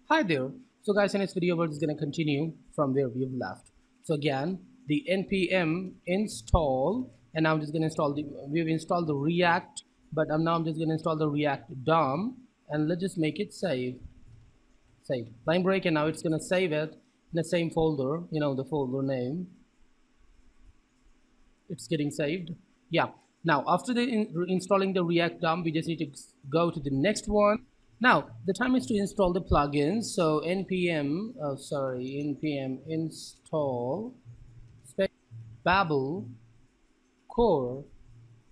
Hi there. So guys, in this video we're just going to continue from where we've left. So again, the npm install, and now I'm just going to install we've installed the React, but now I'm just going to install the React DOM, and let's just make it save line break, and now it's going to save it in the same folder, the folder name. It's getting saved. Yeah. Now after installing the React DOM, we just need to go to the next one. Now the time is to install the plugins. So npm install Babel core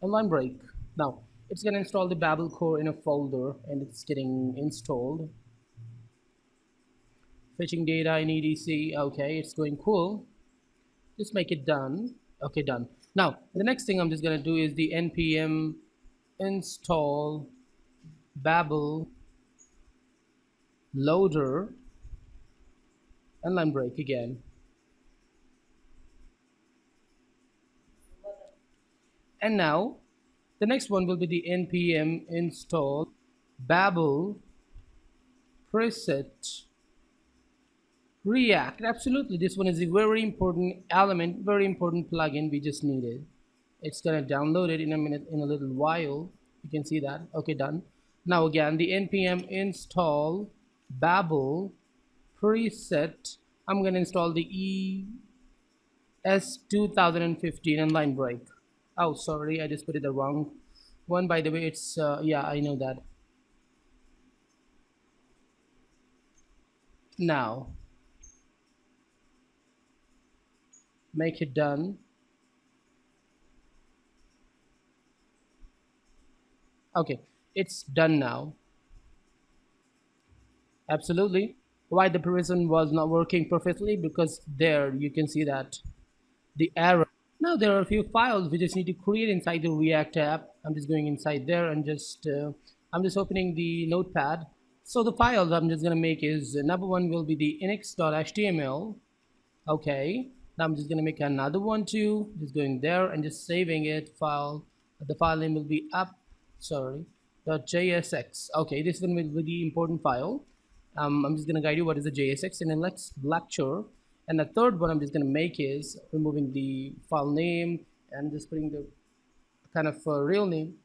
and line break. Now it's going to install the Babel core in a folder, and it's getting installed. Fetching data in etc. Okay, it's going cool. Just make it done. Okay, done. Now the next thing I'm just going to do is the npm install Babel loader and line break again. And now the next one will be the npm install Babel preset React. Absolutely, this one is a very important element, very important plugin we just needed. It's gonna download it in a minute, in a little while. You can see that. Okay, done. Now again, the npm install Babel preset. I'm gonna install the ES 2015 and line break. Oh, sorry, I just put it the wrong one. By the way, it's yeah, I know that. Now make it done. Okay, it's done now. Absolutely. Why the prison was not working perfectly? Because there you can see that the error. Now there are a few files we just need to create inside the React app. I'm just going inside there and I'm just opening the notepad. So the files I'm just gonna make is number one will be the index.html. Okay, now I'm just gonna make another one too, just going there and just saving it. The file name will be .jsx. Okay, this one will be the important file. I'm just gonna guide you what is the JSX in the next lecture. And the third one I'm just gonna make is removing the file name and just putting the kind of real name,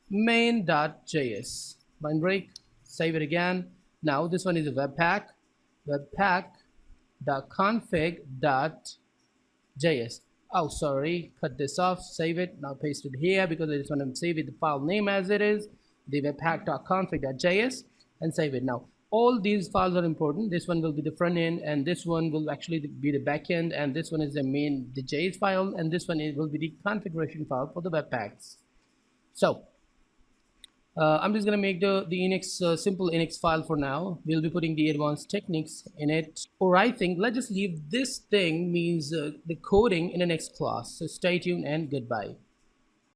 main.js. Line break, save it again. Now this one is a webpack.config.js. Oh, sorry, cut this off, save it. Now paste it here because I just want to save it the file name as it is, the webpack.config.js, and save it. Now all these files are important. This one will be the front end, and this one will actually be the back end, and this one is the JS file, and this one will be the configuration file for the webpacks. So I'm just gonna make the Enix simple Enix file for now. We'll be putting the advanced techniques in it, or I think let's just leave this thing means the coding in the next class. So stay tuned and goodbye.